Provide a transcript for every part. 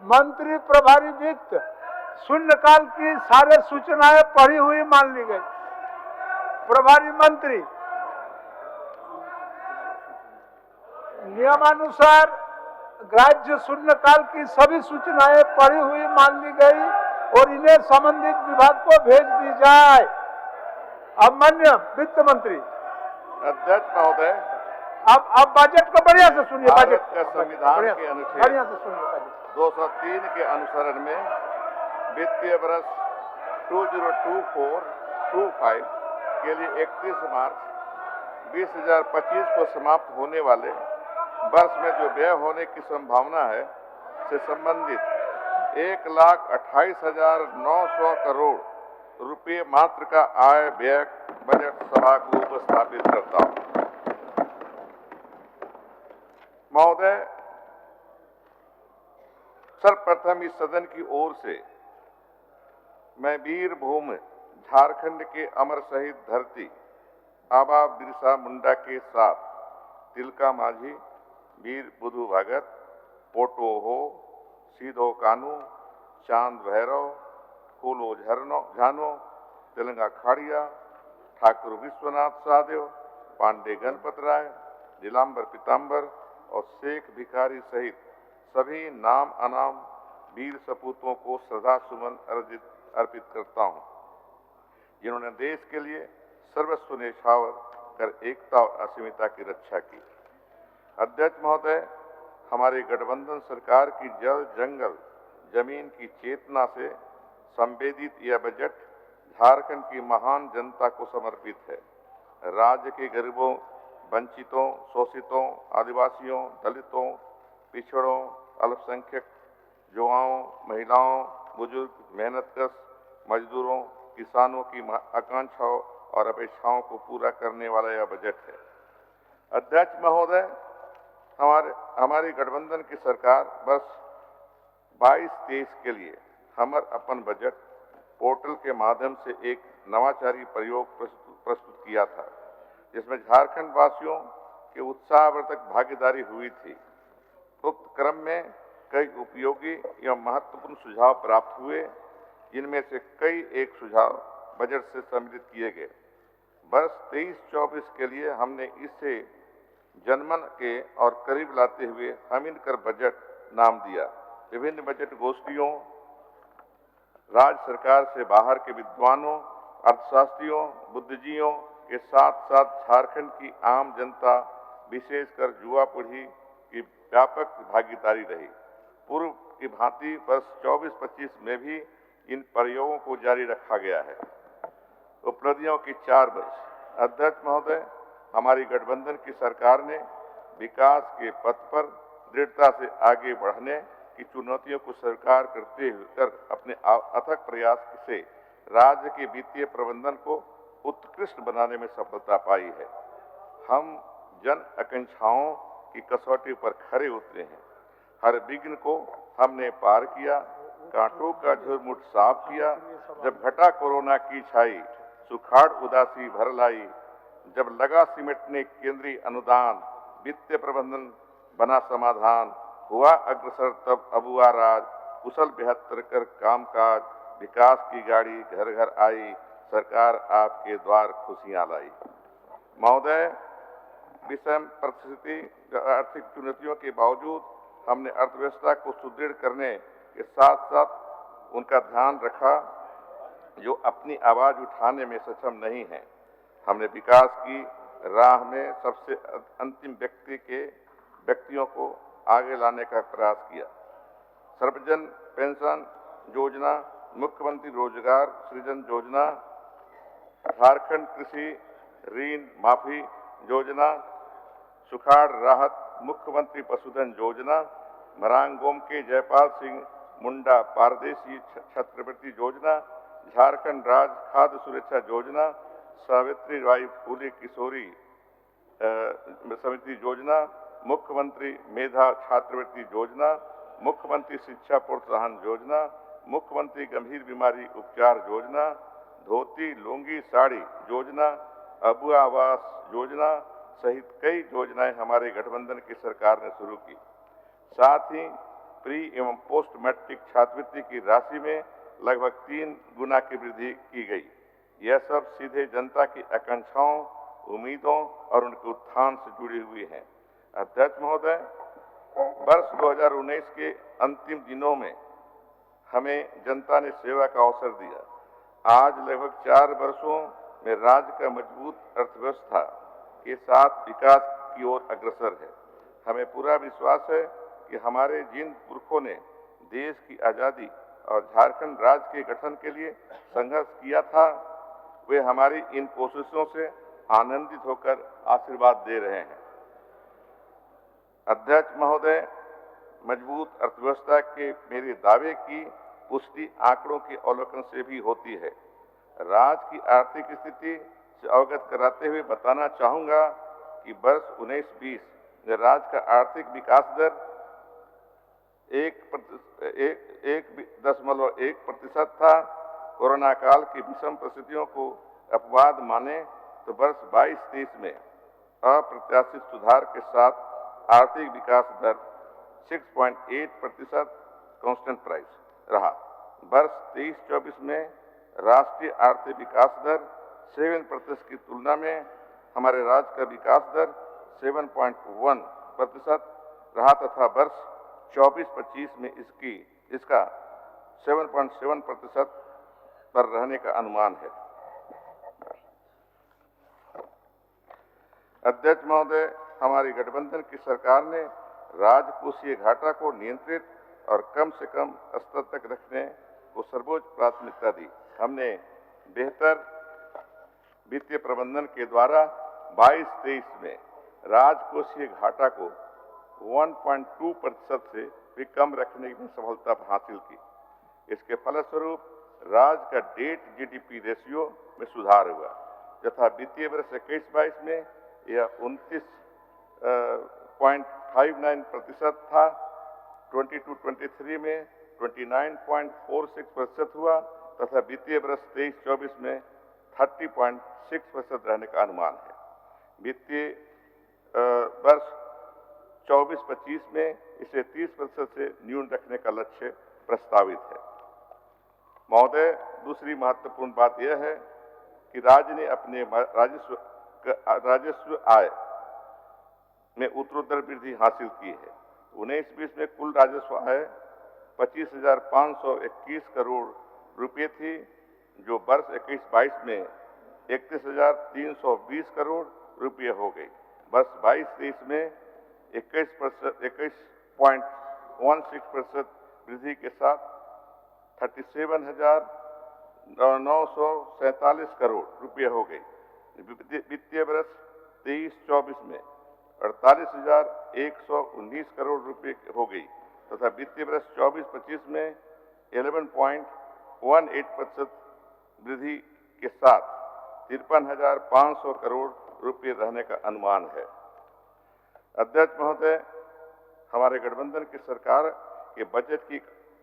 मंत्री प्रभारी वित्त शून्यकाल की सारे सूचनाएं पढ़ी हुई मान ली गई। प्रभारी मंत्री नियमानुसार राज्य शून्यकाल की सभी सूचनाएं पढ़ी हुई मान ली गई और इन्हें संबंधित विभाग को भेज दी जाए। अब माननीय वित्त मंत्री। अध्यक्ष महोदय, अब बजट को बढ़िया से सुनिए। भारत का संविधान के अनुच्छेद बढ़िया से सुनिए बजट 203 के अनुसरण में वित्तीय वर्ष 2024-25 के लिए 31 मार्च 2025 को समाप्त होने वाले वर्ष में जो व्यय होने की संभावना है से संबंधित 1,28,900 करोड़ रुपये मात्र का आय व्यय बजट सभा को उपस्थापित करता हूं। महोदय, सर्वप्रथम इस सदन की ओर से मैं वीर भूमि झारखंड के अमर शहीद धरती आबा बिरसा मुंडा के साथ तिलका माझी, वीर बुधु भगत, पोटो हो, सीधो कानू, चांद भैरव, फूलो झानो, तेलंगा खाड़िया, ठाकुर विश्वनाथ सादेव, पांडे गणपत राय, नीलांबर पीताम्बर और शेख भिखारी सहित सभी नाम अनाम वीर सपूतों को श्रद्धा सुमन अर्पित करता हूं, जिन्होंने देश के लिए सर्वस्व न्यौछावर कर एकता और असीमिता की रक्षा की। अध्यक्ष महोदय, हमारी गठबंधन सरकार की जल जंगल जमीन की चेतना से संवेदित यह बजट झारखंड की महान जनता को समर्पित है। राज्य के गरीबों, वंचितों, शोषितों, आदिवासियों, दलितों, पिछड़ों, अल्पसंख्यक, युवाओं, महिलाओं, बुजुर्ग, मेहनतकश, मजदूरों, किसानों की आकांक्षाओं और अपेक्षाओं को पूरा करने वाला यह बजट है। अध्यक्ष महोदय, हमारी गठबंधन की सरकार वर्ष 22-23 के लिए हमर अपन बजट पोर्टल के माध्यम से एक नवाचारी प्रयोग प्रस्तुत किया था, जिसमें झारखंड वासियों के उत्साहवर्धक भागीदारी हुई थी। उक्त क्रम में कई उपयोगी एवं महत्वपूर्ण सुझाव प्राप्त हुए, जिनमें से कई एक सुझाव बजट से सम्मिलित किए गए। वर्ष 23-24 के लिए हमने इसे जनमन के और करीब लाते हुए हमिनकर बजट नाम दिया। विभिन्न बजट गोष्ठियों, राज्य सरकार से बाहर के विद्वानों, अर्थशास्त्रियों, बुद्धिजीवियों के साथ साथ झारखंड की आम जनता, विशेषकर युवा पीढ़ी की व्यापक भागीदारी रही। पूर्व की भांति वर्ष 24-25 में भी इन प्रयोगों को जारी रखा गया है। उपलब्धियों की 4 वर्ष। अध्यक्ष महोदय, हमारी गठबंधन की सरकार ने विकास के पथ पर दृढ़ता से आगे बढ़ने की चुनौतियों को स्वीकार करते हुए अपने अथक प्रयास से राज्य के वित्तीय प्रबंधन को उत्कृष्ट बनाने में सफलता पाई है। हम जन आकांक्षाओं की कसौटी पर खरे उतरे हैं। हर विघ्न को हमने पार किया, कांटों का झुरमुट साफ किया। जब घटा कोरोना की छाई, सुखाड़ उदासी भर लाई, जब लगा सिमटने केंद्रीय अनुदान, वित्तीय प्रबंधन बना समाधान, हुआ अग्रसर तब अबुआ राज, कुशल बेहतर कर कामकाज, विकास की गाड़ी घर घर आई, सरकार आपके द्वार खुशियां लाई। महोदय, विषम परिस्थिति आर्थिक चुनौतियों के बावजूद हमने अर्थव्यवस्था को सुदृढ़ करने के साथ साथ उनका ध्यान रखा जो अपनी आवाज उठाने में सक्षम नहीं है। हमने विकास की राह में सबसे अंतिम व्यक्तियों को आगे लाने का प्रयास किया। सर्वजन पेंशन योजना, मुख्यमंत्री रोजगार सृजन योजना, झारखंड कृषि ऋण माफी योजना, सुखाड़ राहत मुख्यमंत्री पशुधन योजना, मरांगोम के जयपाल सिंह मुंडा पारदेशी छात्रवृत्ति योजना, झारखंड राज्य खाद्य सुरक्षा योजना, सावित्री बाई फूले किशोरी समिति योजना, मुख्यमंत्री मेधा छात्रवृत्ति योजना, मुख्यमंत्री शिक्षा प्रोत्साहन योजना, मुख्यमंत्री गंभीर बीमारी उपचार योजना, धोती लुंगी साड़ी योजना, अबुआ आवास योजना, सहित कई योजनाएं हमारे गठबंधन की सरकार ने शुरू की। साथ ही प्री एवं पोस्ट मैट्रिक छात्रवृत्ति की राशि में लगभग 3 गुना की वृद्धि की गई। यह सब सीधे जनता की आकांक्षाओं, उम्मीदों और उनके उत्थान से जुड़ी हुई हैं। अध्यक्ष महोदय, वर्ष 2019 के अंतिम दिनों में हमें जनता ने सेवा का अवसर दिया। आज लगभग 4 वर्षों में राज्य का मजबूत अर्थव्यवस्था के साथ विकास की ओर अग्रसर है। हमें पूरा विश्वास है कि हमारे जिन पुरखों ने देश की आज़ादी और झारखंड राज्य के गठन के लिए संघर्ष किया था, वे हमारी इन कोशिशों से आनंदित होकर आशीर्वाद दे रहे हैं। अध्यक्ष महोदय, मजबूत अर्थव्यवस्था के मेरे दावे की पुष्टि आंकड़ों के अवलोकन से भी होती है। राज्य की आर्थिक स्थिति से अवगत कराते हुए बताना चाहूंगा कि वर्ष 19-20 में राज्य का आर्थिक विकास दर 1.1% था। कोरोना काल की विषम परिस्थितियों को अपवाद माने तो वर्ष 22-23 में अप्रत्याशित सुधार के साथ आर्थिक विकास दर 6.8% कांस्टेंट प्राइस रहा। वर्ष 23-24 में राष्ट्रीय आर्थिक विकास दर 7% की तुलना में हमारे राज्य का विकास दर 7.1% रहा तथा वर्ष 24-25 में इसका 7.7% पर रहने का अनुमान है। अध्यक्ष महोदय, हमारी गठबंधन की सरकार ने राजकोषीय घाटा को नियंत्रित और कम से कम स्तर तक रखने को सर्वोच्च प्राथमिकता दी। हमने बेहतर वित्तीय प्रबंधन के द्वारा 22-23 में राजकोषीय घाटा को 1.2% से भी कम रखने में सफलता हासिल की। इसके फलस्वरूप राज्य का डेट जीडीपी रेशियो में सुधार हुआ, तथा वित्तीय वर्ष 21-22 में यह 29.59% था। 22-23 में 29.46% हुआ तथा वित्तीय वर्ष 23-24 में 30.6% रहने का अनुमान है। वित्तीय वर्ष 24-25 में इसे 30% से न्यून रखने का लक्ष्य प्रस्तावित है। महोदय, दूसरी महत्वपूर्ण बात यह है कि राज्य ने अपने राजस्व आय में उत्तरोत्तर वृद्धि हासिल की है। 19-20 में कुल राजस्व आय 25,521 करोड़ रुपए थी, जो वर्ष 21-22 में 31,320 करोड़ रुपए हो गई। वर्ष 22-23 में 21.16% वृद्धि के साथ 37,947 करोड़ रुपए हो गई। वित्तीय वर्ष 23-24 में 48,119 करोड़ रुपए हो गई तथा वित्तीय वर्ष 24-25 में 11.18% वृद्धि के साथ 53,500 करोड़ रुपए रहने का अनुमान है। अध्यक्ष महोदय, हमारे गठबंधन की सरकार के बजट की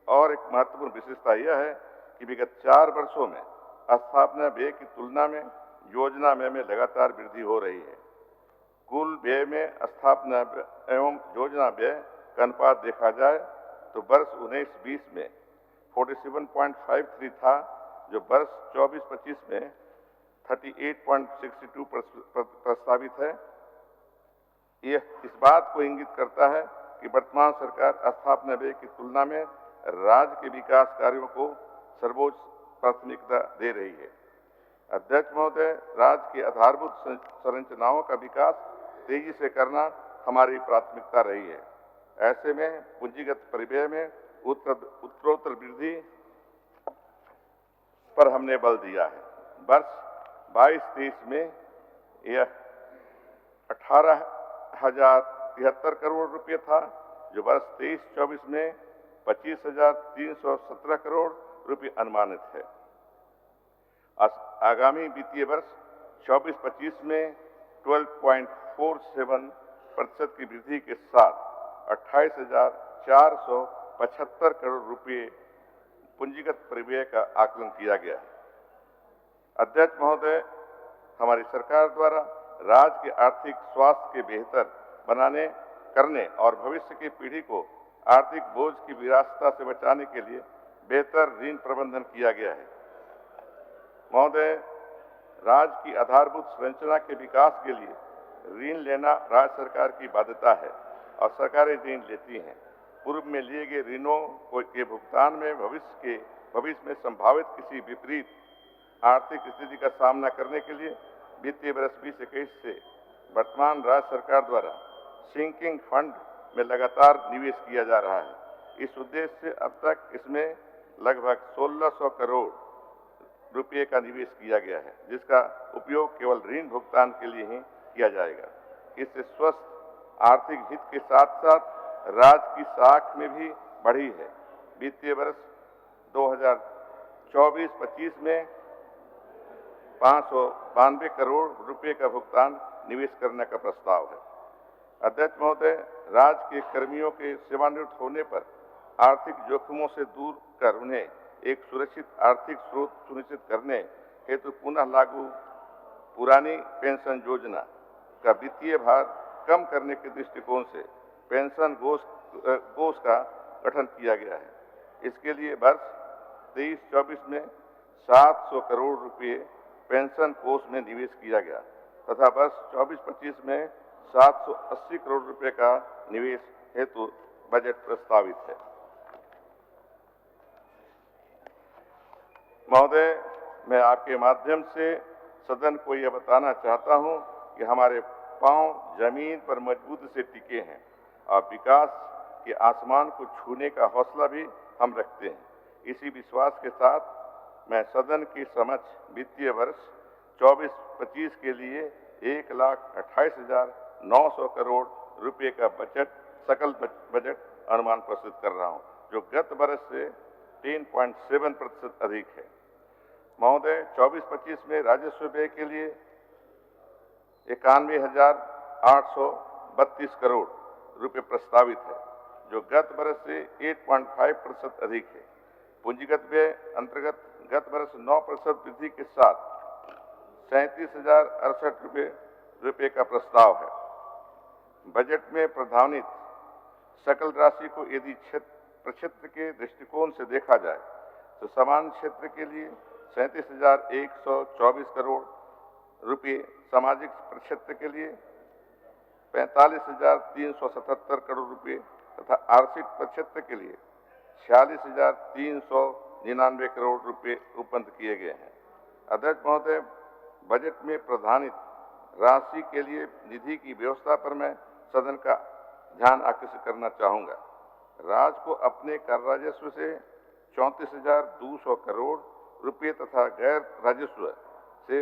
और एक महत्वपूर्ण विशेषता यह है कि विगत 4 वर्षों में स्थापना व्यय की तुलना में योजना व्यय में लगातार वृद्धि हो रही है। कुल व्यय में स्थापना एवं योजना व्यय का अनुपात देखा जाए तो वर्ष 19-20 में 47.53 था, जो वर्ष 24-25 में 38.62 प्रस्तावित है। यह इस बात को इंगित करता है कि वर्तमान सरकार स्थापना व्यय की तुलना में राज्य के विकास कार्यों को सर्वोच्च प्राथमिकता दे रही है। अध्यक्ष महोदय, राज्य की आधारभूत संरचनाओं का विकास तेजी से करना हमारी प्राथमिकता रही है। ऐसे में पूंजीगत परिव्यय में उत्तरोत्तर वृद्धि पर हमने बल दिया है। वर्ष 22-23 में यह 18,073 करोड़ रुपए था, जो वर्ष 23-24 में 25,317 करोड़ रुपए अनुमानित है। आगामी वित्तीय वर्ष 24-25 में 12.47% की वृद्धि के साथ 28,475 करोड़ रुपए पूंजीगत परिव्यय का आकलन किया गया है। अध्यक्ष महोदय, हमारी सरकार द्वारा राज्य के आर्थिक स्वास्थ्य के बेहतर करने और भविष्य की पीढ़ी को आर्थिक बोझ की विरासता से बचाने के लिए बेहतर ऋण प्रबंधन किया गया है। महोदय, राज्य की आधारभूत संरचना के विकास के लिए ऋण लेना राज्य सरकार की बाध्यता है और सरकारें ऋण लेती हैं। पूर्व में लिए गए ऋणों के भुगतान में भविष्य में संभावित किसी विपरीत आर्थिक स्थिति का सामना करने के लिए वित्तीय वर्ष 2021 से वर्तमान राज्य सरकार द्वारा सिंकिंग फंड में लगातार निवेश किया जा रहा है। इस उद्देश्य से अब तक इसमें लगभग 1600 करोड़ रुपये का निवेश किया गया है, जिसका उपयोग केवल ऋण भुगतान के लिए ही किया जाएगा। इससे स्वस्थ आर्थिक हित के साथ साथ राज्य की साख में भी बढ़ी है। वित्तीय वर्ष 2024-25 में 592 करोड़ रुपए का भुगतान निवेश करने का प्रस्ताव है। अध्यक्ष महोदय, राज्य के कर्मियों के सेवानिवृत्त होने पर आर्थिक जोखिमों से दूर कर उन्हें एक सुरक्षित आर्थिक स्रोत सुनिश्चित करने हेतु पुनः लागू पुरानी पेंशन योजना का वित्तीय भार कम करने के दृष्टिकोण से पेंशन कोष का गठन किया गया है। इसके लिए वर्ष 23-24 में 700 करोड़ रुपये पेंशन कोष में निवेश किया गया तथा वर्ष 24-25 में 780 करोड़ रुपये का निवेश हेतु बजट प्रस्तावित है। महोदय, मैं आपके माध्यम से सदन को यह बताना चाहता हूं कि हमारे पांव जमीन पर मजबूती से टिके हैं और विकास के आसमान को छूने का हौसला भी हम रखते हैं। इसी विश्वास के साथ मैं सदन के समक्ष वित्तीय वर्ष 24-25 के लिए 1,28,900 करोड़ रुपए का सकल बजट अनुमान प्रस्तुत कर रहा हूं, जो गत वर्ष से 10.7% अधिक है। महोदय, 24-25 में राजस्व व्यय के लिए 91,832 करोड़ रुपए प्रस्तावित है, जो गत वर्ष से 8.5% अधिक है। पूंजीगत व्यय अंतर्गत गत वर्ष 9% वृद्धि के साथ 37,068 रुपए का प्रस्ताव है। बजट में प्रावधानित सकल राशि को यदि प्रक्षेत्र के दृष्टिकोण से देखा जाए तो समान क्षेत्र के लिए 37,124 करोड़ रुपये, सामाजिक प्रक्षेत्र के लिए 45,377 करोड़ रुपये तथा आर्थिक प्रक्षेत्र के लिए 46,399 करोड़ रुपये उपलब्ध किए गए हैं। अध्यक्ष महोदय, बजट में प्रावधानित राशि के लिए निधि की व्यवस्था पर मैं सदन का ध्यान आकर्षित करना चाहूँगा। राज्य को अपने कर राजस्व से 34,200 करोड़ रुपये तथा गैर राजस्व से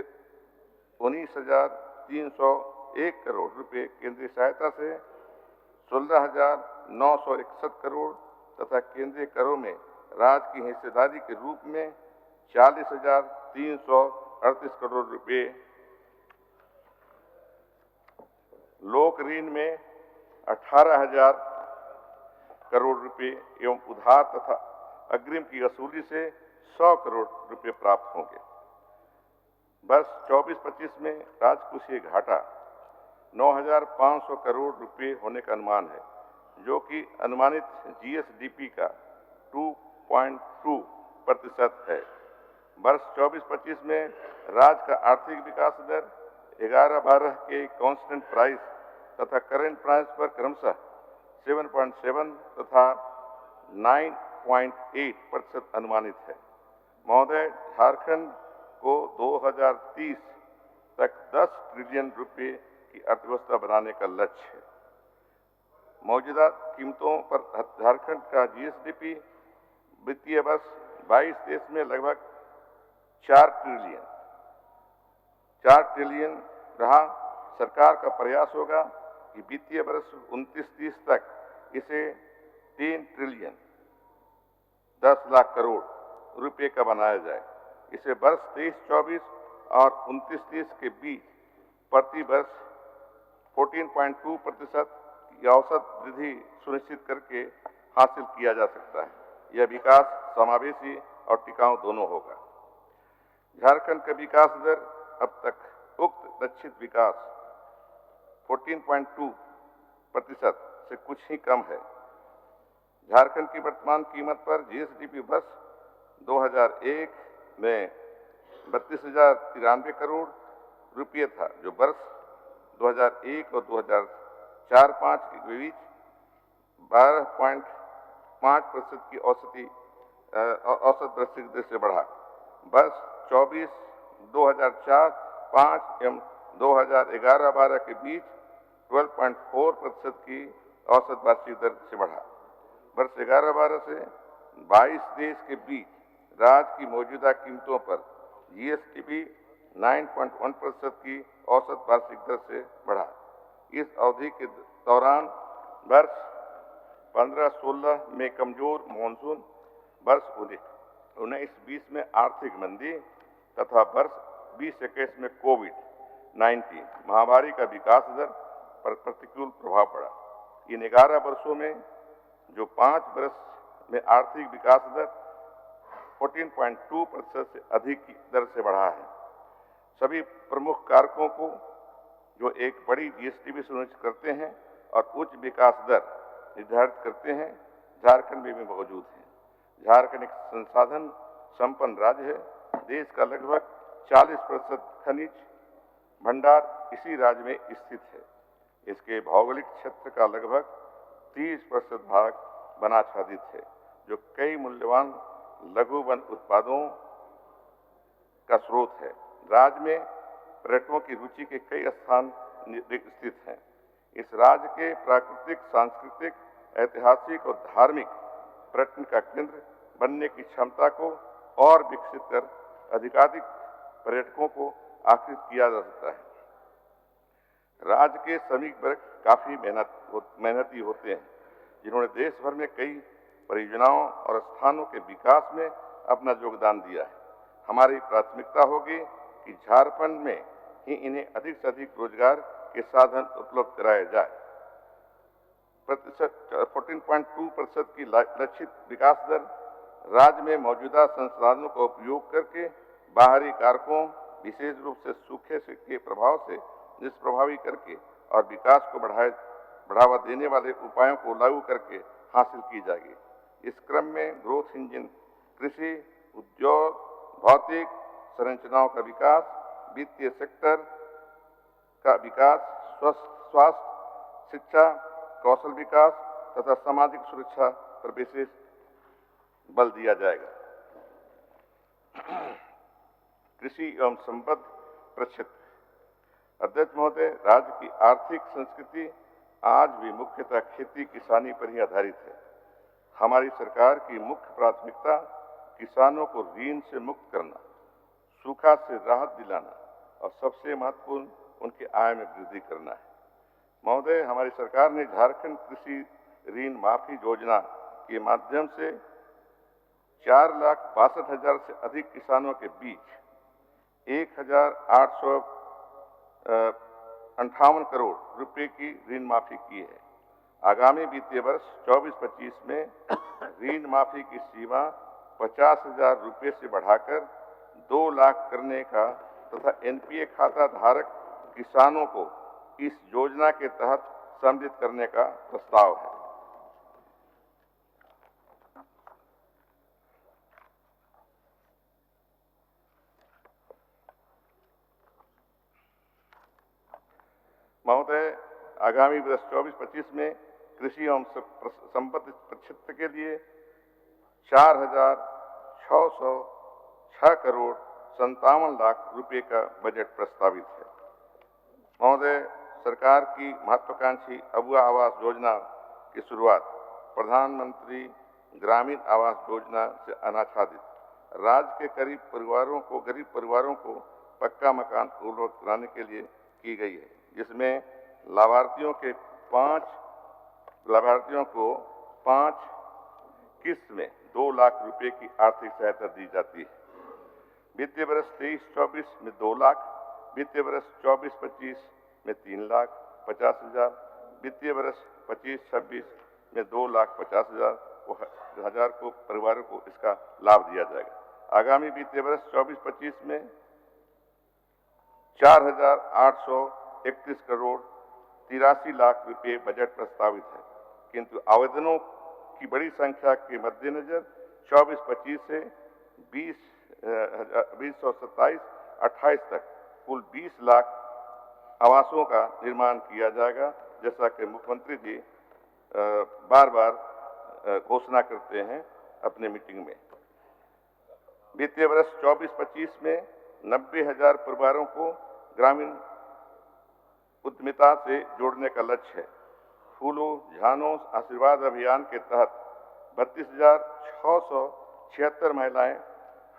19,301 करोड़ रुपये, केंद्रीय सहायता से 16,961 करोड़ तथा केंद्रीय करों में राज्य की हिस्सेदारी के रूप में 40,338 करोड़ रुपये, लोक ऋण में 18,000 करोड़ रुपये एवं उधार तथा अग्रिम की वसूली से 100 करोड़ रुपये प्राप्त होंगे। वर्ष 24-25 में राजकोषीय घाटा 9,500 करोड़ रुपये होने का अनुमान है, जो कि अनुमानित जीएसडीपी का 2.2% है। वर्ष 24-25 में राज्य का आर्थिक विकास दर 11-12 के कांस्टेंट प्राइस तथा करेंट प्राइस पर क्रमशः 7.7 तथा 9.8% अनुमानित है। महोदय, झारखंड को 2030 तक 10 ट्रिलियन रुपये की अर्थव्यवस्था बनाने का लक्ष्य है। मौजूदा कीमतों पर झारखंड का जीएसडीपी वित्तीय वर्ष 22-23 में लगभग 4 ट्रिलियन रहा। सरकार का प्रयास होगा कि वित्तीय वर्ष 29-30 तक इसे 3 ट्रिलियन 10 लाख करोड़ रुपए का बनाया जाए। इसे वर्ष 23-24 और 29-30 के बीच प्रति वर्ष 14.2% की औसत वृद्धि सुनिश्चित करके हासिल किया जा सकता है। यह विकास समावेशी और टिकाऊ दोनों होगा। झारखंड का विकास दर अब तक उक्त लक्षित विकास 14.2% से कुछ ही कम है। झारखंड की वर्तमान कीमत पर जीएसडीपी वर्ष 2001 में 32,093 करोड़ रुपये था, जो वर्ष 2001 और 2004-05 के बीच 12.5% की औसत वृद्धि दर से बढ़ा। वर्ष 2004-05 एवं 2011-12 के बीच 12.4% की औसत वार्षिक दर से बढ़ा। वर्ष 11-12 से 22 देश के बीच राज्य की मौजूदा कीमतों पर जीएसडीपी 9.1% की औसत वार्षिक दर से बढ़ा। इस अवधि के दौरान वर्ष 15-16 में कमजोर मानसून, वर्ष 19-20 में आर्थिक मंदी तथा वर्ष 20-21 में कोविड-19 महामारी का विकास दर पर प्रतिकूल प्रभाव पड़ा। इन 11 वर्षों में जो 5 वर्ष में आर्थिक विकास दर 14.2% से अधिक की दर से बढ़ा है। सभी प्रमुख कारकों को जो एक बड़ी जीएसडीपी सुनिश्चित करते हैं और उच्च विकास दर निर्धारित करते हैं, झारखंड में भी मौजूद है। झारखंड एक संसाधन संपन्न राज्य है। देश का लगभग 40% खनिज भंडार इसी राज्य में स्थित है। इसके भौगोलिक क्षेत्र का लगभग 30% भाग वनाच्छादित है, जो कई मूल्यवान लघु वन उत्पादों का स्रोत है। राज्य में पर्यटकों की रुचि के कई स्थान स्थित हैं। इस राज्य के प्राकृतिक, सांस्कृतिक, ऐतिहासिक और धार्मिक पर्यटन का केंद्र बनने की क्षमता को और विकसित कर अधिकाधिक पर्यटकों को आकर्षित किया जा सकता है। राज्य के श्रमिक वर्ग काफी मेहनती होते हैं, जिन्होंने देश भर में कई परियोजनाओं और स्थानों के विकास में अपना योगदान दिया है। हमारी प्राथमिकता होगी कि झारखंड में ही इन्हें अधिक से अधिक रोजगार के साधन उपलब्ध कराए जाए। 14.2% की लक्षित विकास दर राज्य में मौजूदा संसाधनों का उपयोग करके बाहरी कारकों, विशेष रूप से सूखे के प्रभाव से निष्प्रभावी करके और विकास को बढ़ावा देने वाले उपायों को लागू करके हासिल की जाएगी। इस क्रम में ग्रोथ इंजन कृषि, उद्योग, भौतिक संरचनाओं का विकास, वित्तीय सेक्टर का विकास, स्वास्थ्य, शिक्षा, कौशल विकास तथा सामाजिक सुरक्षा पर विशेष बल दिया जाएगा। कृषि एवं संबद्ध प्रक्षेत्र। अध्यक्ष महोदय, राज्य की आर्थिक संस्कृति आज भी मुख्यतः खेती किसानी पर ही आधारित है। हमारी सरकार की मुख्य प्राथमिकता किसानों को ऋण से मुक्त करना, सूखा से राहत दिलाना और सबसे महत्वपूर्ण उनकी आय में वृद्धि करना है। महोदय, हमारी सरकार ने झारखंड कृषि ऋण माफी योजना के माध्यम से 4,62,000 से अधिक किसानों के बीच 1,858 करोड़ रुपए की ऋण माफी की है। आगामी वित्तीय वर्ष 24-25 में ऋण माफी की सीमा 50,000 रुपए से बढ़ाकर 2 लाख करने का तथा एनपीए खाता धारक किसानों को इस योजना के तहत सम्मिलित करने का प्रस्ताव है। महोदय, आगामी वर्ष 24-25 में कृषि एवं संबद्ध प्रक्षेत्र के लिए 4,606 करोड़ 57 लाख रुपए का बजट प्रस्तावित है। महोदय, सरकार की महत्वाकांक्षी अबुआ आवास योजना की शुरुआत प्रधानमंत्री ग्रामीण आवास योजना से अनाच्छादित राज्य के गरीब परिवारों को पक्का मकान उपलब्ध कराने के लिए की गई है, जिसमें लाभार्थियों को 5 किस्त में 2 लाख रुपए की आर्थिक सहायता दी जाती है। वित्तीय वर्ष 23-24 में 2 लाख, वित्तीय वर्ष 24-25 में 3,50,000, वित्तीय वर्ष 25-26 में 2,50,000 को परिवारों को इसका लाभ दिया जाएगा। आगामी वित्तीय वर्ष 24-25 में 4,831 करोड़ 83 लाख रुपए बजट प्रस्तावित है, किंतु आवेदनों की बड़ी संख्या के मद्देनजर 24-25 से 2027-28 तक कुल 20 लाख आवासों का निर्माण किया जाएगा, जैसा कि मुख्यमंत्री जी बार बार घोषणा करते हैं अपने मीटिंग में। वित्तीय वर्ष 24-25 में 90,000 परिवारों को ग्रामीण उद्यमिता से जोड़ने का लक्ष्य है। फूलों झानों आशीर्वाद अभियान के तहत 32,676 महिलाएं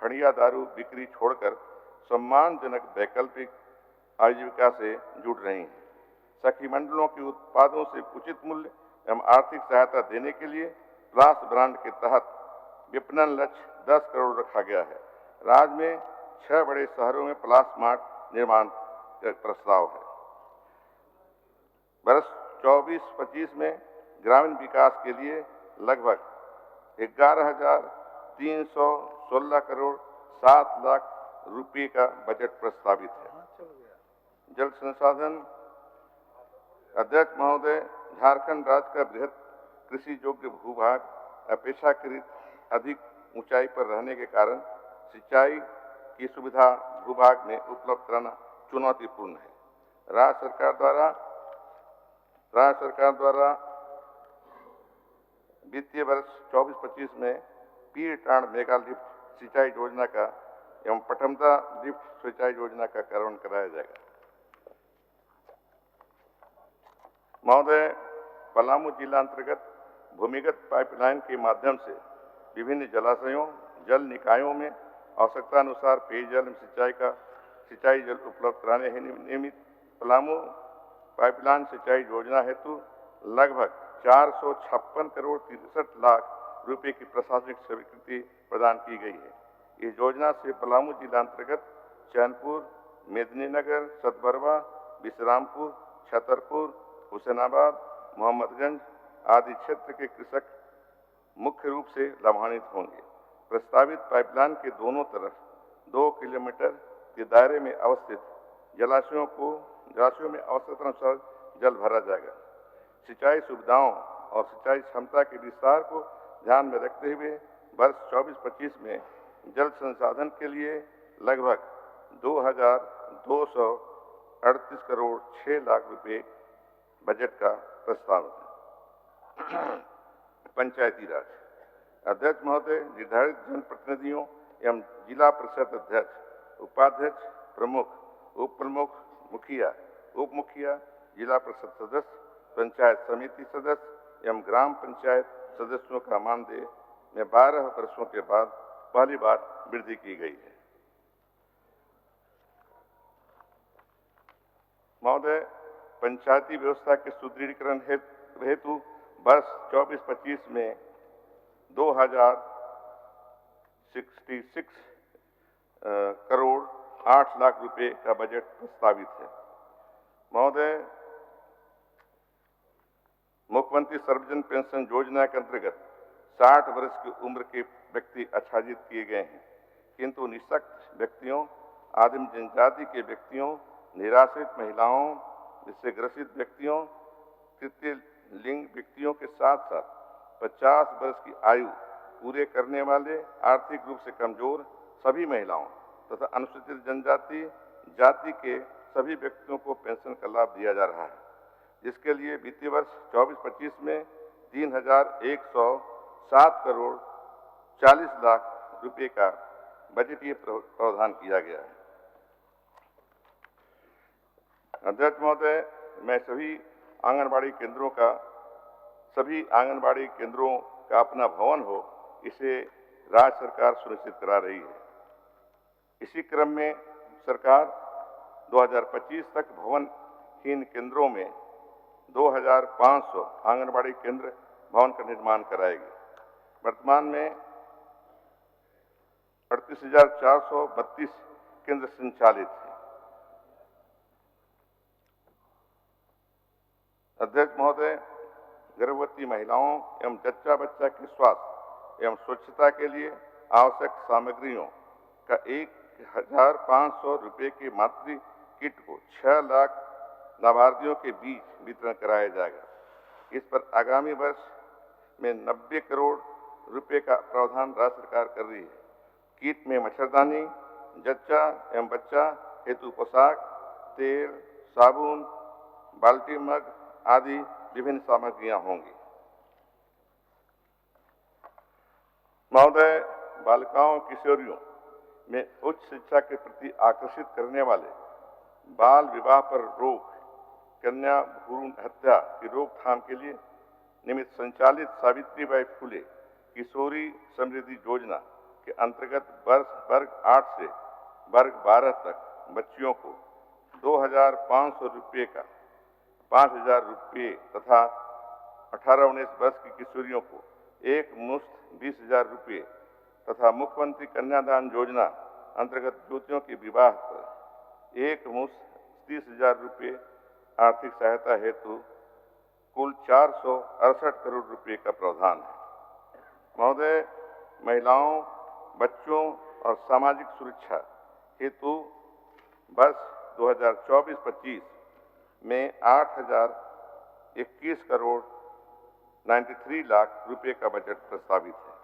हड़िया दारू बिक्री छोड़कर सम्मानजनक वैकल्पिक आजीविका से जुड़ रही हैं। सखी मंडलों के उत्पादों से उचित मूल्य एवं आर्थिक सहायता देने के लिए प्लास ब्रांड के तहत विपणन लक्ष्य 10 करोड़ रखा गया है। राज्य में 6 बड़े शहरों में प्लास मार्ट निर्माण का प्रस्ताव है। वर्ष 24-25 में ग्रामीण विकास के लिए लगभग 11,316 करोड़ 7 लाख रुपए का बजट प्रस्तावित है। जल संसाधन अध्यक्ष महोदय, झारखंड राज्य का बृहद कृषि योग्य भूभाग अपेक्षाकृत अधिक ऊंचाई पर रहने के कारण सिंचाई की सुविधा भूभाग में उपलब्ध कराना चुनौतीपूर्ण है। राज्य सरकार द्वारा वित्तीय वर्ष 24-25 में पीर टांड मेगा लिफ्ट सिंचाई योजना का एवं पटमदा लिफ्ट सिंचाई योजना का कार्यान्वयन कराया जाएगा। महोदय, पलामू जिला अंतर्गत भूमिगत पाइपलाइन के माध्यम से विभिन्न जलाशयों, जल निकायों में आवश्यकता अनुसार पेयजल सिंचाई जल उपलब्ध कराने हेतु नियमित पलामू पाइपलाइन सिंचाई योजना हेतु लगभग 456 करोड़ 63 लाख रुपए की प्रशासनिक स्वीकृति प्रदान की गई है। इस योजना से पलामू जिला अंतर्गत चैनपुर, मेदिनीनगर, सतबरवा, विश्रामपुर, छतरपुर, हुसैनाबाद, मोहम्मदगंज आदि क्षेत्र के कृषक मुख्य रूप से लाभान्वित होंगे। प्रस्तावित पाइपलाइन के दोनों तरफ 2 किलोमीटर के दायरे में अवस्थित जलाशयों में आवश्यकतानुसार जल भरा जाएगा। सिंचाई सुविधाओं और सिंचाई क्षमता के विस्तार को ध्यान में रखते हुए वर्ष 24-25 में जल संसाधन के लिए लगभग 2,238 करोड़ 6 लाख रुपए बजट का प्रस्ताव है। पंचायती राज अध्यक्ष महोदय, निर्धारित जनप्रतिनिधियों एवं जिला परिषद अध्यक्ष, उपाध्यक्ष, प्रमुख, उप प्रमुख, मुखिया, उप मुखिया, जिला परिषद सदस्य, पंचायत समिति सदस्य एवं ग्राम पंचायत सदस्यों का मानदेय में 12 वर्षों के बाद पहली बार वृद्धि की गई है। महोदय, पंचायती व्यवस्था के सुदृढ़ीकरण हेतु वर्ष 24-25 में 2,066 करोड़ 8 लाख रुपए का बजट प्रस्तावित है। महोदय, मुख्यमंत्री सर्वजन पेंशन योजना के अंतर्गत 60 वर्ष की उम्र के व्यक्ति आच्छादित किए गए हैं, किंतु निःशक्त व्यक्तियों, आदिम जनजाति के व्यक्तियों, निराश्रित महिलाओं, जिससे ग्रसित व्यक्तियों, तृतीय लिंग व्यक्तियों के साथ साथ 50 वर्ष की आयु पूरे करने वाले आर्थिक रूप से कमजोर सभी महिलाओं तथा अनुसूचित जनजाति जाति के सभी व्यक्तियों को पेंशन का लाभ दिया जा रहा है, जिसके लिए वित्तीय वर्ष 24-25 में 3,107 करोड़ 40 लाख रुपए का बजटीय प्रावधान किया गया है। अध्यक्ष महोदय, मैं सभी आंगनबाड़ी केंद्रों का अपना भवन हो, इसे राज्य सरकार सुनिश्चित करा रही है। इसी क्रम में सरकार 2025 तक भवनहीन केंद्रों में 2,500 आंगनबाड़ी केंद्र भवन का निर्माण कराएगी। वर्तमान में 38,432 केंद्र संचालित हैं। अध्यक्ष महोदय, गर्भवती महिलाओं एवं जच्चा बच्चा के स्वास्थ्य एवं स्वच्छता के लिए आवश्यक सामग्रियों का 1,500 रुपये की मातृ किट को 6 लाख लाभार्थियों के बीच वितरण कराया जाएगा। इस पर आगामी वर्ष में 90 करोड़ रुपए का प्रावधान राज्य सरकार कर रही है। किट में मच्छरदानी, जच्चा एवं बच्चा हेतु पोशाक, तेल, साबुन, बाल्टी, मग आदि विभिन्न सामग्रियां होंगी। महोदय, बालिकाओं किशोरियों में उच्च शिक्षा के प्रति आकर्षित करने वाले बाल विवाह पर रोक, कन्या भ्रूण हत्या की रोकथाम के लिए निमित्त संचालित सावित्रीबाई फुले किशोरी समृद्धि योजना के अंतर्गत वर्ग 8 से वर्ग 12 तक बच्चियों को 2,500 रुपये का 5,000 रुपये तथा 18-19 वर्ष की किशोरियों को एक मुश्त 20,000 रुपये तथा मुख्यमंत्री कन्यादान योजना अंतर्गत ज्योतियों के विवाह पर एक मुश्त 30,000 रुपये आर्थिक सहायता हेतु कुल 468 करोड़ रुपए का प्रावधान है। महोदय, महिलाओं, बच्चों और सामाजिक सुरक्षा हेतु वर्ष 2024-25 में 8,021 करोड़ 93 लाख रुपए का बजट प्रस्तावित है।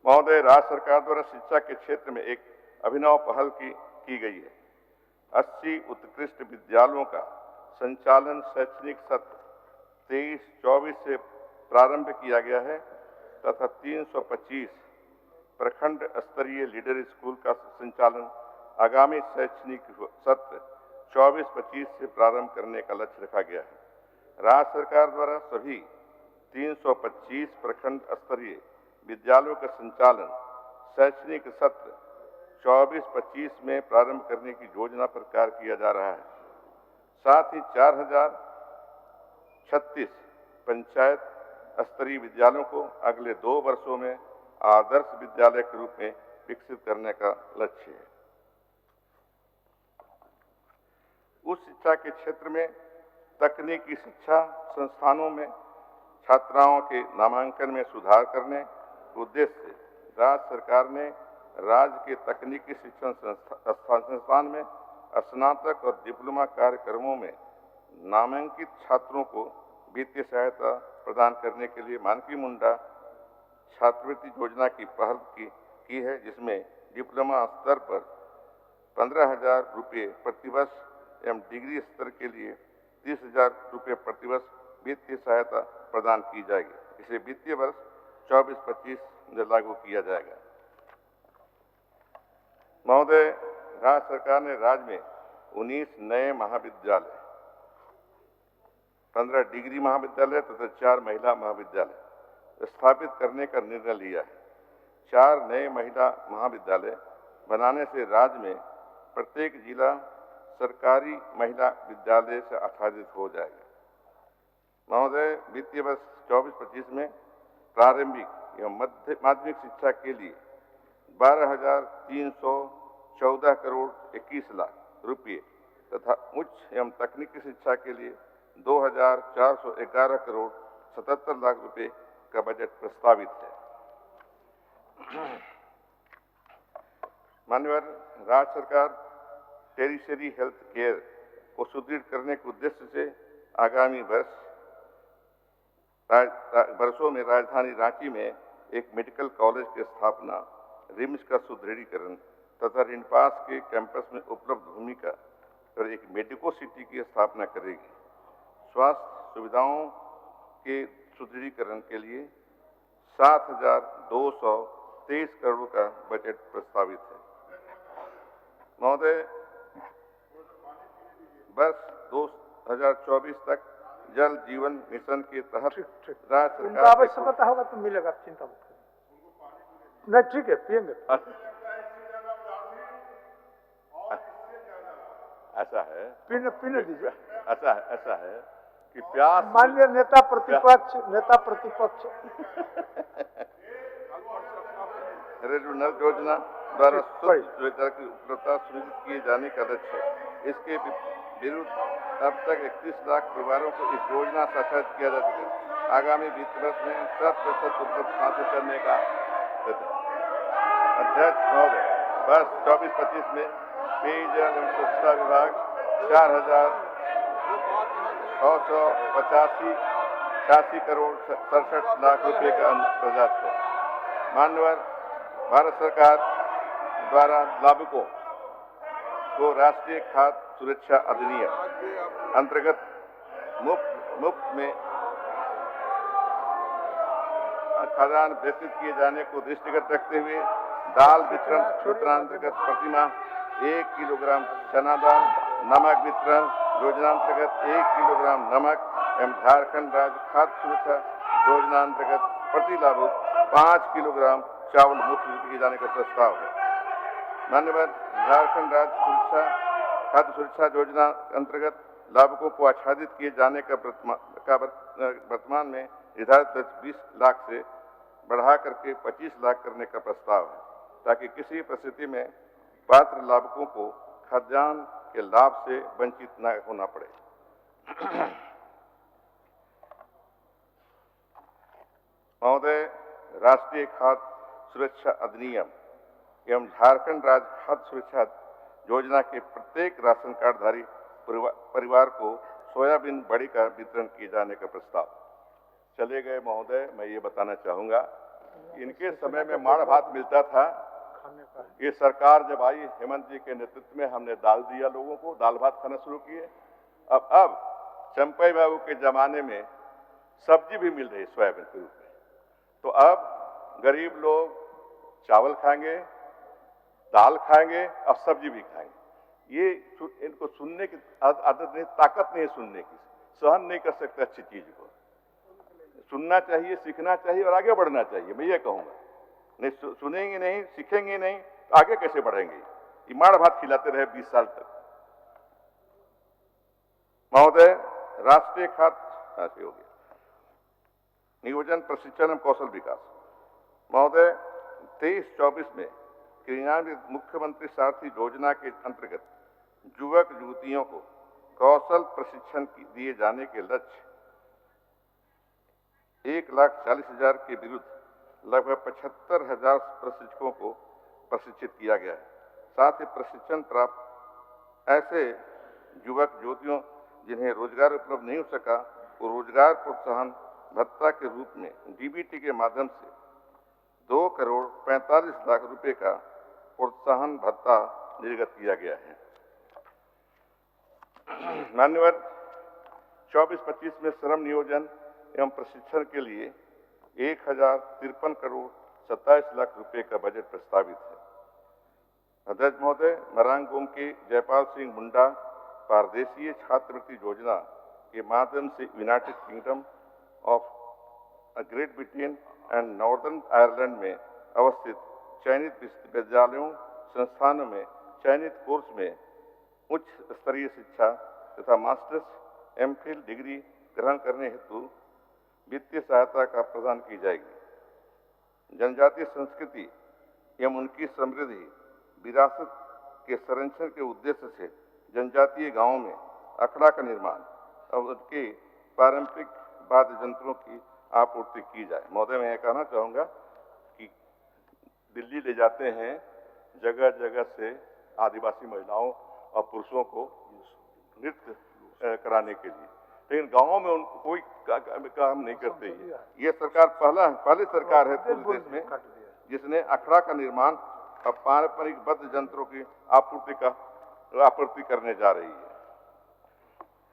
महोदय, राज्य सरकार द्वारा शिक्षा के क्षेत्र में एक अभिनव पहल की गई है। 80 उत्कृष्ट विद्यालयों का संचालन शैक्षणिक सत्र 23-24 से प्रारंभ किया गया है तथा 325 प्रखंड स्तरीय लीडर स्कूल का संचालन आगामी शैक्षणिक सत्र 24-25 से प्रारंभ करने का लक्ष्य रखा गया है। राज्य सरकार द्वारा सभी 325 प्रखंड स्तरीय विद्यालयों का संचालन शैक्षणिक सत्र 24-25 में प्रारंभ करने की योजना पर कार्य किया जा रहा है। साथ ही 4,036 पंचायत स्तरीय विद्यालयों को अगले 2 वर्षों में आदर्श विद्यालय के रूप में विकसित करने का लक्ष्य है। उच्च शिक्षा के क्षेत्र में तकनीकी शिक्षा संस्थानों में छात्राओं के नामांकन में सुधार करने के उद्देश्य से राज्य सरकार ने राज्य के तकनीकी शिक्षण संस्थान में स्नातक और डिप्लोमा कार्यक्रमों में नामांकित छात्रों को वित्तीय सहायता प्रदान करने के लिए मानकी मुंडा छात्रवृत्ति योजना की पहल की है, जिसमें डिप्लोमा स्तर पर 15,000 रुपये प्रतिवर्ष एवं डिग्री स्तर के लिए 30,000 रुपये प्रतिवर्ष वित्तीय सहायता प्रदान की जाएगी। इसे वित्तीय वर्ष 24-25 में लागू किया जाएगा। महोदय, राज्य सरकार ने राज्य में 19 नए महाविद्यालय, 15 डिग्री महाविद्यालय तथा 4 महिला महाविद्यालय स्थापित करने का निर्णय लिया है। 4 नए महिला महाविद्यालय बनाने से राज्य में प्रत्येक जिला सरकारी महिला विद्यालय से आच्छादित हो जाएगा। महोदय, वित्तीय वर्ष 24-25 में प्रारंभिक एवं माध्यमिक शिक्षा के लिए 12,314 करोड़ 21 लाख रुपये तथा उच्च एवं तकनीकी शिक्षा के लिए 2,411 करोड़ 77 लाख रुपए का बजट प्रस्तावित है। माननीय राज्य सरकार टेरिशरी हेल्थ केयर को सुदृढ़ करने के उद्देश्य से आगामी वर्षों में राजधानी रांची में एक मेडिकल कॉलेज की स्थापना, रिम्स का सुदृढ़ीकरण तथा रिनपास के कैंपस में उपलब्ध भूमि का और एक मेडिको सिटी की स्थापना करेगी। स्वास्थ्य सुविधाओं के सुदृढ़ीकरण के लिए 7,223 करोड़ का बजट प्रस्तावित है। महोदय, वर्ष 2024 तक जल जीवन मिशन के तहत राज्य सरकार आवश्यकता होगा तो मिलेगा, चिंता मत करिए। नहीं, ठीक है, पिएंगे। ऐसा है, पीने दीजिए। ऐसा है कि प्यास, माननीय नेता प्रतिपक्ष रेल योजना द्वारा सुविधा की उपलब्धता सुनिश्चित किए जाने का लक्ष्य है। इसके विरुद्ध अब तक 31 लाख परिवारों को इस योजना से आच्छादित किया जा चुका है। आगामी वित्त वर्ष में 100% उपलब्ध हासिल करने का अध्यक्ष महोदय, वर्ष 24-25 में पेयजल एवं स्वच्छता विभाग 4,685 करोड़ 67 लाख रुपए का अनुप्रदान है। मान्यवर, भारत सरकार द्वारा लाभुकों को राष्ट्रीय खाद्य सुरक्षा अधिनियम अंतर्गत मुफ्त में खाद्यान्न वितरित किए जाने को दृष्टिगत रखते हुए दाल वितरणांतर्गत प्रतिमाह 1 किलोग्राम चना दाल, नमक वितरण योजनांतर्गत 1 किलोग्राम नमक एवं झारखंड राज्य खाद्य सुरक्षा योजनांतर्गत प्रति लाभुक 5 किलोग्राम चावल मुफ्त किए जाने का प्रस्ताव है। मान्यवर, झारखंड राज्य खाद्य सुरक्षा योजना अंतर्गत लाभुकों को आच्छादित किए जाने का वर्तमान में निर्धारित लक्ष्य 20 लाख से बढ़ा करके 25 लाख करने का प्रस्ताव है, ताकि किसी परिस्थिति में पात्र लाभुकों को खाद्यान्न के लाभ से वंचित न होना पड़े। महोदय, राष्ट्रीय खाद्य सुरक्षा अधिनियम एवं झारखंड राज्य खाद्य सुरक्षा योजना के प्रत्येक राशन कार्डधारी परिवार को सोयाबीन बड़ी का वितरण किए जाने का प्रस्ताव। चले गए महोदय, मैं ये बताना चाहूंगा, इनके समय में माड़ भात मिलता था। ये सरकार जब आई, हेमंत जी के नेतृत्व में, हमने दाल दिया लोगों को, दाल भात खाना शुरू किए। अब चंपई बाबू के जमाने में सब्जी भी मिल रही है सोयाबीन के रूप में। तो अब गरीब लोग चावल खाएंगे, दाल खाएंगे, अब सब्जी भी खाएंगे। ये इनको सुनने की आदत नहीं, ताकत नहीं सुनने की, सहन नहीं कर सकते अच्छी चीज को। सुनना चाहिए, सीखना चाहिए और आगे बढ़ना चाहिए। मैं ये कहूंगा, नहीं सुनेंगे नहीं, सीखेंगे नहीं तो आगे कैसे बढ़ेंगे? ये माड़ भात खिलाते रहे 20 साल तक। महोदय, राष्ट्रीय खाद्य हो गया नियोजन प्रशिक्षण एवं कौशल विकास। महोदय, 23-24 में क्रियान्वित मुख्यमंत्री सारथी योजना के अंतर्गत युवक युवतियों को कौशल प्रशिक्षण दिए जाने के लक्ष्य 1,40,000 के विरुद्ध लगभग 75,000 प्रशिक्षकों को प्रशिक्षित किया गया है। साथ ही प्रशिक्षण प्राप्त ऐसे युवक युवतियों जिन्हें रोजगार उपलब्ध नहीं हो सका, वो रोजगार प्रोत्साहन भत्ता के रूप में डीबीटी के माध्यम से 2,45 लाख रुपए का प्रोत्साहन भत्ता निर्गत किया गया है। मान्यवर, 24-25 में श्रम नियोजन एवं प्रशिक्षण के लिए 1,053 करोड़ 27 लाख रुपए का बजट प्रस्तावित है। अध्यक्ष महोदय, मरांगोम के जयपाल सिंह मुंडा पारदेशीय छात्रवृत्ति योजना के माध्यम से United kingdom of great Britain and northern Ireland में अवस्थित चयनित विश्वविद्यालयों संस्थानों में चयनित कोर्स में उच्च स्तरीय शिक्षा तथा मास्टर्स एमफिल डिग्री ग्रहण करने हेतु वित्तीय सहायता का प्रदान की जाएगी। जनजातीय संस्कृति एवं उनकी समृद्धि विरासत के संरक्षण के उद्देश्य से जनजातीय गांवों में अखड़ा का निर्माण और उनके पारंपरिक वाद्य यंत्रों की आपूर्ति की जाए। महोदय, मैं यह कहना चाहूँगा कि दिल्ली ले जाते हैं जगह जगह से आदिवासी महिलाओं और पुरुषों को नृत्य कराने के लिए, लेकिन गांवों में उनको कोई काम नहीं करते। ये सरकार पहली सरकार है पूरे देश में जिसने अखड़ा का निर्माण और पारंपरिक वाद्य यंत्रों की आपूर्ति करने जा रही है।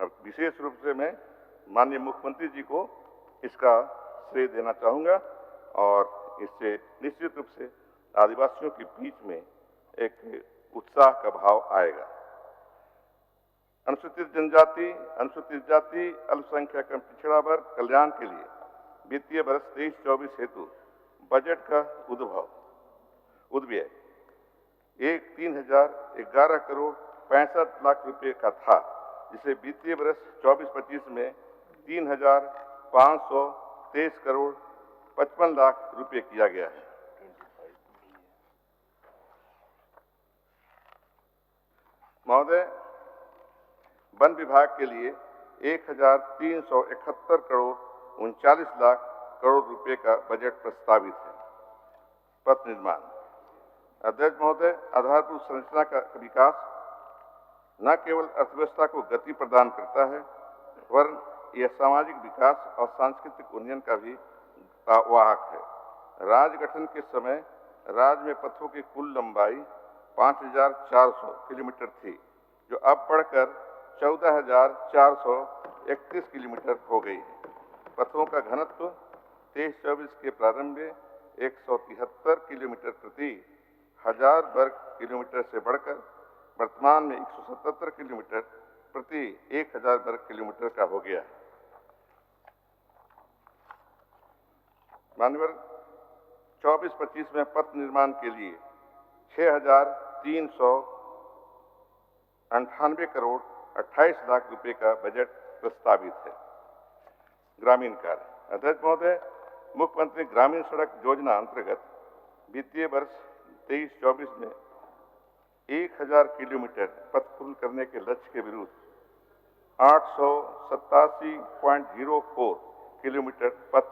अब विशेष रूप से मैं माननीय मुख्यमंत्री जी को इसका श्रेय देना चाहूँगा और इससे निश्चित रूप से आदिवासियों के बीच में एक उत्साह का भाव आएगा। अनुसूचित जनजाति, अनुसूचित जाति, अल्पसंख्यक एवं पिछड़ा वर्ग कल्याण के लिए वित्तीय वर्ष 23-24 हेतु बजट का उद्व्यय 3,011 करोड़ 65 लाख रुपए का था, जिसे वित्तीय वर्ष 24-25 में 3,523 करोड़ 55 लाख रुपए किया गया है। महोदय, वन विभाग के लिए 1,371 करोड़ 39 लाख करोड़ रुपए का बजट प्रस्तावित है। पथ निर्माण। अध्यक्ष महोदय, आधारभूत संरचना का विकास न केवल अर्थव्यवस्था को गति प्रदान करता है, वरन यह सामाजिक विकास और सांस्कृतिक उन्नयन का भी वाहक है। राज्य गठन के समय राज्य में पथों की कुल लंबाई 5,400 किलोमीटर थी, जो अब बढ़कर 14,431 किलोमीटर हो गई है। पथों का घनत्व 23-24 के प्रारंभ में 173 किलोमीटर प्रति 1000 वर्ग किलोमीटर से बढ़कर वर्तमान में 177 किलोमीटर प्रति 1000 वर्ग किलोमीटर का हो गया है। मान्यवर 24-25 में पथ निर्माण के लिए 6,398 करोड़ 28 लाख रुपए का बजट प्रस्तावित है। ग्रामीण कार्य। अध्यक्ष महोदय, मुख्यमंत्री ग्रामीण सड़क योजना अंतर्गत वित्तीय वर्ष 23-24 में 1000 किलोमीटर पथ पूर्ण करने के लक्ष्य के विरुद्ध 887.04 किलोमीटर पथ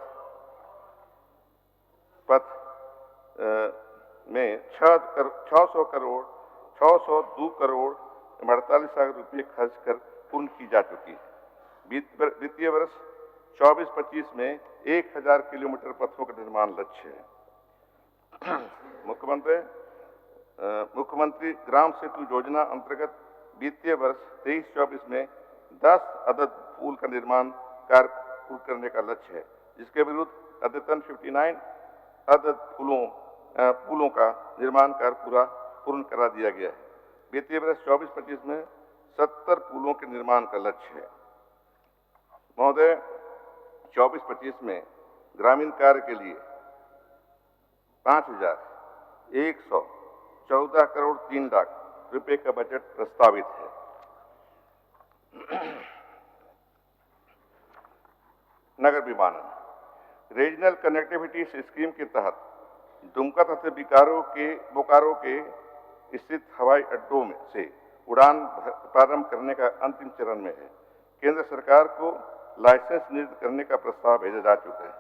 में 602 करोड़ 48 लाख रुपये खर्च कर पूर्ण की जा चुकी है। वित्तीय वर्ष 24-25 में 1000 किलोमीटर पथों का निर्माण लक्ष्य है। मुख्यमंत्री ग्राम सेतु योजना अंतर्गत वित्तीय वर्ष 23-24 में 10 अदद पुल का निर्माण कार्य पूर्ण करने का लक्ष्य है, जिसके विरुद्ध अद्यतन 59 अदद पुलों का निर्माण कार्य पूर्ण करा दिया गया है। वित्तीय वर्ष 24-25 में 70 पुलों के निर्माण का लक्ष्य है। महोदय, 24-25 में ग्रामीण कार्य के लिए 5,114 करोड़ 3 लाख रुपए का बजट प्रस्तावित है। नगर विमानन। रीजनल कनेक्टिविटी स्कीम के तहत दुमका तथा बोकारो के स्थित हवाई अड्डों में से उड़ान प्रारंभ करने का अंतिम चरण में है। केंद्र सरकार को लाइसेंस निर्धारित करने का प्रस्ताव भेजा जा चुका है।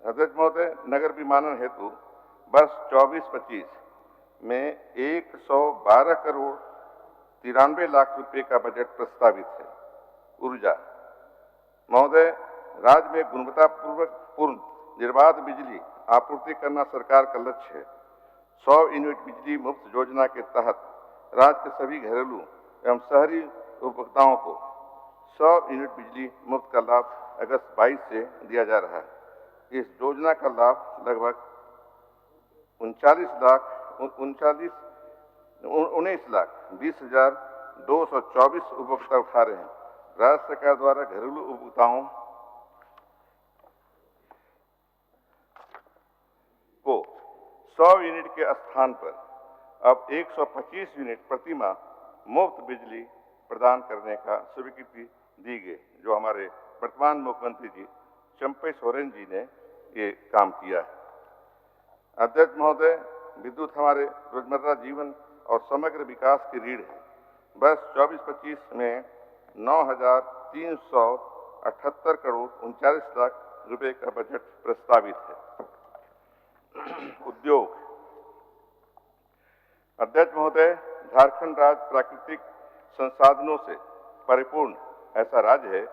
अध्यक्ष महोदय, नगर विमानन हेतु वर्ष 24-25 में 112 करोड़ 93 लाख रुपए का बजट प्रस्तावित है। ऊर्जा। महोदय, राज्य में गुणवत्तापूर्ण निर्बाध बिजली आपूर्ति करना सरकार का लक्ष्य है। 100 यूनिट बिजली मुफ्त योजना के तहत राज्य के सभी घरेलू एवं शहरी उपभोक्ताओं को 100 यूनिट बिजली मुफ्त का लाभ अगस्त 22 से दिया जा रहा है। इस योजना का लाभ लगभग 19,20,224 उपभोक्ता उठा रहे हैं। राज्य सरकार द्वारा घरेलू उपभोक्ताओं को 100 यूनिट के स्थान पर अब 125 यूनिट प्रति माह मुफ्त बिजली प्रदान करने का स्वीकृति दी गई, जो हमारे वर्तमान मुख्यमंत्री जी चंपई सोरेन जी ने ये काम किया है। अध्यक्ष महोदय, विद्युत हमारे रोजमर्रा जीवन और समग्र विकास की रीढ़ है। वर्ष 24-25 में 9,378 करोड़ 39 लाख रुपए का बजट प्रस्तावित है। उद्योग। अध्यक्ष महोदय, झारखंड राज्य प्राकृतिक संसाधनों से परिपूर्ण ऐसा राज्य है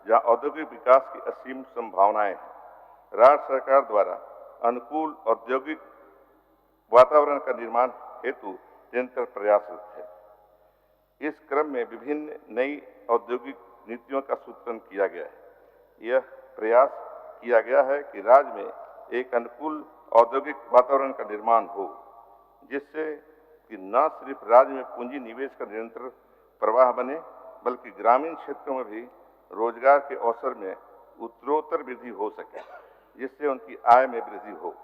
जहां औद्योगिक विकास की असीम संभावनाएं हैं। राज्य सरकार द्वारा अनुकूल औद्योगिक वातावरण का निर्माण हेतु निरंतर प्रयासरत है। इस क्रम में विभिन्न नई औद्योगिक नीतियों का सूत्रण किया गया है। यह प्रयास किया गया है कि राज्य में एक अनुकूल औद्योगिक वातावरण का निर्माण हो, जिससे कि न सिर्फ राज्य में पूंजी निवेश का निरंतर प्रवाह बने, बल्कि ग्रामीण क्षेत्रों में भी रोजगार के अवसर में उत्तरोत्तर वृद्धि हो सके, जिससे उनकी आय में वृद्धि हो।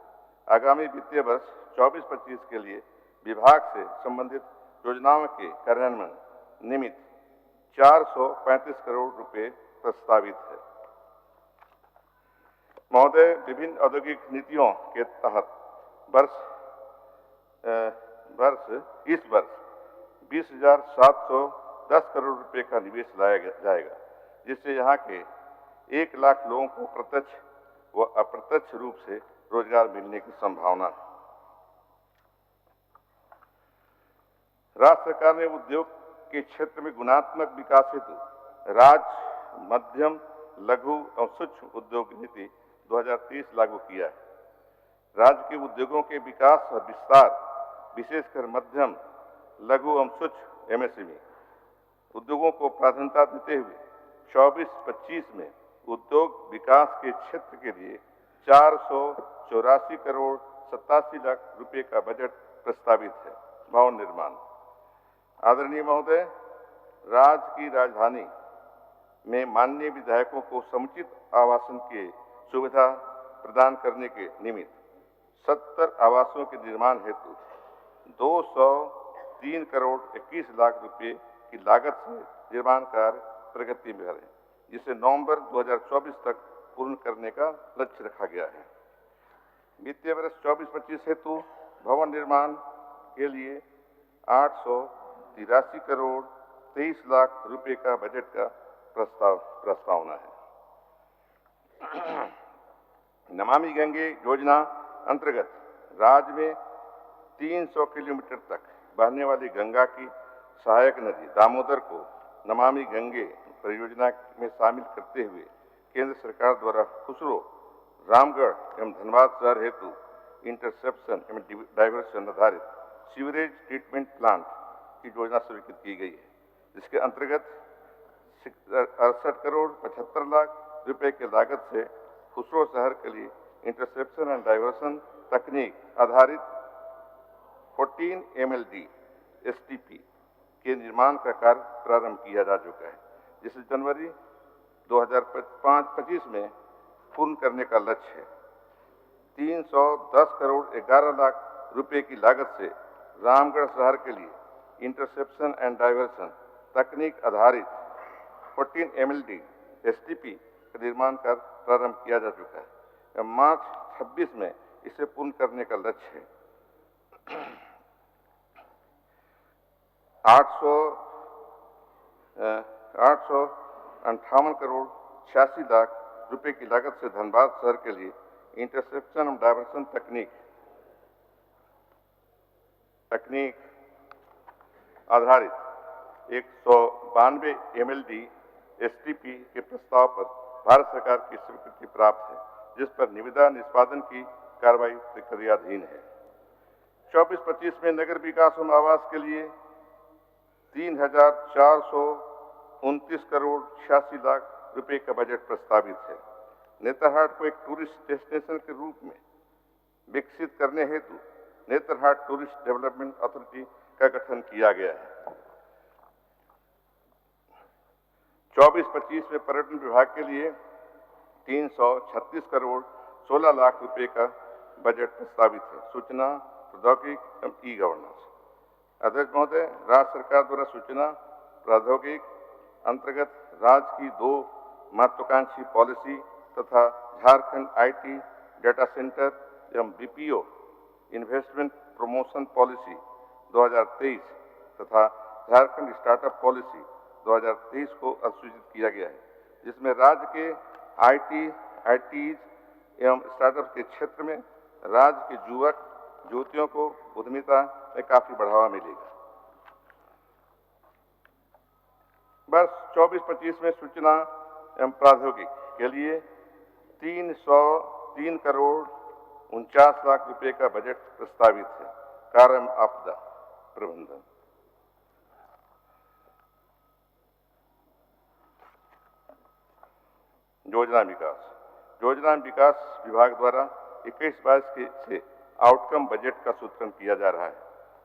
आगामी वित्तीय वर्ष 24-25 के लिए विभाग से संबंधित योजनाओं के कार्यान्वयन निमित्त 435 करोड़ रुपए प्रस्तावित है। महोदय, विभिन्न औद्योगिक नीतियों के तहत इस वर्ष 20,710 करोड़ रुपए का निवेश लाया जाएगा, जिससे यहाँ के 1 लाख लोगों को प्रत्यक्ष व अप्रत्यक्ष रूप से रोजगार मिलने की संभावना है। राज्य सरकार ने उद्योग के क्षेत्र में गुणात्मक विकास हेतु राज्य मध्यम, लघु और सूक्ष्म उद्योग नीति 2030 लागू किया है। राज्य के उद्योगों के विकास और विस्तार, विशेषकर मध्यम, लघु एवं सूक्ष्म एमएसएमई उद्योगों को प्राथमिकता देते हुए 24-25 में उद्योग विकास के क्षेत्र के लिए 484 करोड़ 87 लाख रुपए का बजट प्रस्तावित है। भवन निर्माण। आदरणीय महोदय, राज्य की राजधानी में माननीय विधायकों को समुचित आवासन की सुविधा प्रदान करने के निमित्त 70 आवासों के निर्माण हेतु 203 करोड़ 21 लाख रुपए की लागत से निर्माण कार्य प्रगति में है, जिसे नवंबर 2024 तक पूर्ण करने का लक्ष्य रखा गया है। वित्तीय वर्ष 24-25 हेतु भवन निर्माण के लिए 883 करोड़ 23 लाख रुपए का बजट का प्रस्तावना है। नमामि गंगे योजना अंतर्गत राज्य में 300 किलोमीटर तक बहने वाली गंगा की सहायक नदी दामोदर को नमामि गंगे परियोजना में शामिल करते हुए केंद्र सरकार द्वारा खुसरो, रामगढ़ एवं धनबाद शहर हेतु इंटरसेप्शन एवं डाइवर्सन आधारित सीवरेज ट्रीटमेंट प्लांट की योजना स्वीकृत की गई है, जिसके अंतर्गत 68 करोड़ 75 लाख रुपए की लागत से खुसरो शहर के लिए इंटरसेप्शन एंड डाइवर्सन तकनीक आधारित 14 MLD STP के निर्माण का कार्य प्रारंभ किया जा चुका है, जिसे जनवरी 2025 में पूर्ण करने का लक्ष्य है। 310 करोड़ 11 लाख रुपए की लागत से रामगढ़ शहर के लिए इंटरसेप्शन एंड डाइवर्सन तकनीक आधारित 14 MLD STP का निर्माण कार्य प्रारंभ किया जा चुका है। मार्च 26 में इसे पूर्ण करने का लक्ष्य है। 858 करोड़ 86 लाख रुपए की लागत से धनबाद शहर के लिए इंटरसेप्शन और डाइवर्सन तकनीक आधारित 192 MLD STP के प्रस्ताव पर भारत सरकार की स्वीकृति प्राप्त है, जिस पर निविदा निष्पादन की कार्रवाई प्रक्रियाधीन है। 24-25 में नगर विकास एवं आवास के लिए 3,429 करोड़ 86 लाख रुपए का बजट प्रस्तावित है। नेतरहाट को एक टूरिस्ट डेस्टिनेशन के रूप में विकसित करने हेतु नेतरहाट टूरिस्ट डेवलपमेंट अथॉरिटी का गठन किया गया है। 24-25 में पर्यटन विभाग के लिए 336 करोड़ 16 लाख रुपए का बजट प्रस्तावित है। सूचना प्रौद्योगिकी एवं ई गवर्नेंस। अध्यक्ष महोदय, राज्य सरकार द्वारा सूचना प्रौद्योगिकी अंतर्गत राज्य की 2 महत्वाकांक्षी पॉलिसी तथा झारखंड IT डेटा सेंटर एवं BPO इन्वेस्टमेंट प्रमोशन पॉलिसी 2023 तथा झारखंड स्टार्टअप पॉलिसी 2023 को अधिसूचित किया गया है, जिसमें राज्य के ITs एवं स्टार्टअप के क्षेत्र में राज्य के युवक युवतियों को उद्यमिता में काफी बढ़ावा मिलेगा। वर्ष 24-25 में सूचना एवं प्रौद्योगिकी के लिए 303 करोड़ 49 लाख रुपए का बजट प्रस्तावित है। कार्य एवं आपदा प्रबंधन। योजना विकास विभाग द्वारा 21-22 से आउटकम बजट का सूत्रण किया जा रहा है।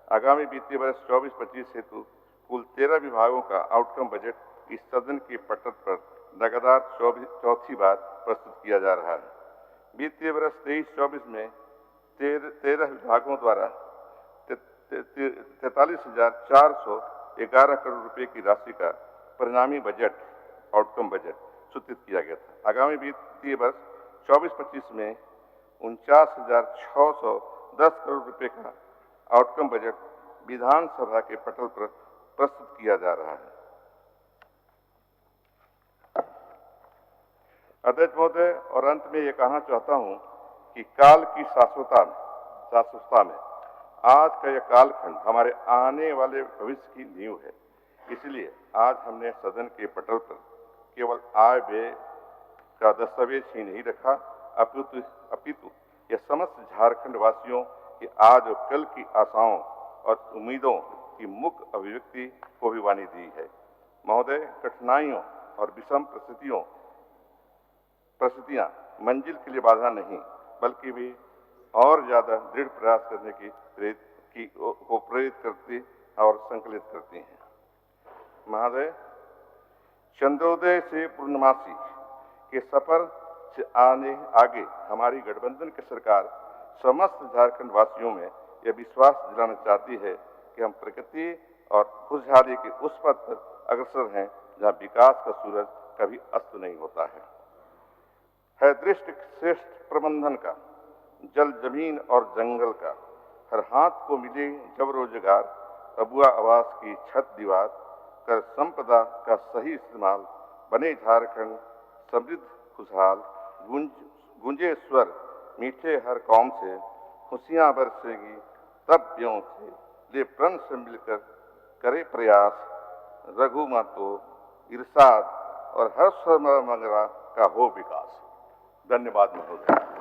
आगामी वित्तीय वर्ष 24-25 हेतु कुल 13 विभागों का आउटकम बजट इस सदन के पटल पर लगातार चौथी बार प्रस्तुत किया जा रहा है। वित्तीय वर्ष 23-24 में 13 विभागों द्वारा 43,411 करोड़ रुपए की राशि का परिणामी बजट आउटकम बजट स्वीकृत किया गया था। आगामी वित्तीय वर्ष 24-25 में 49,610 करोड़ रुपए का आउटकम बजट विधानसभा के पटल पर प्रस्तुत किया जा रहा है। अध्यक्ष महोदय, और अंत में ये कहना चाहता हूं कि काल की शाश्वतता में आज का यह कालखंड हमारे आने वाले भविष्य की नींव है। इसलिए आज हमने सदन के पटल पर केवल आय व्यय का दस्तावेज ही नहीं रखा, अपितु यह समस्त झारखंड वासियों की आज और कल की आशाओं और उम्मीदों की मुख्य अभिव्यक्ति को भी वाणी दी है। महोदय, कठिनाइयों और विषम परिस्थितियां मंजिल के लिए बाधा नहीं, बल्कि भी और ज्यादा दृढ़ प्रयास करने को प्रेरित करती और संकलित करती हैं। महोदय, चंद्रोदय से पूर्णमासी के सफर से आगे हमारी गठबंधन की सरकार समस्त झारखंड वासियों में यह विश्वास दिलाना चाहती है कि हम प्रगति और खुशहाली के उस पथ पर अग्रसर हैं जहां विकास का सूरज कभी अस्त नहीं होता है दृष्टि श्रेष्ठ प्रबंधन का, जल जमीन और जंगल का, हर हाथ को मिले जब रोजगार, अबुआ आवास की छत दीवार कर संपदा का सही इस्तेमाल, बने झारखंड समृद्ध खुशहाल, गूंजे स्वर मीठे हर कौम से, खुशियां बरसेगी तब ब्यों से, ले प्रण से मिलकर करे प्रयास, रघु मातो इरशाद और हर मंगरा का हो विकास। धन्यवाद महोदय।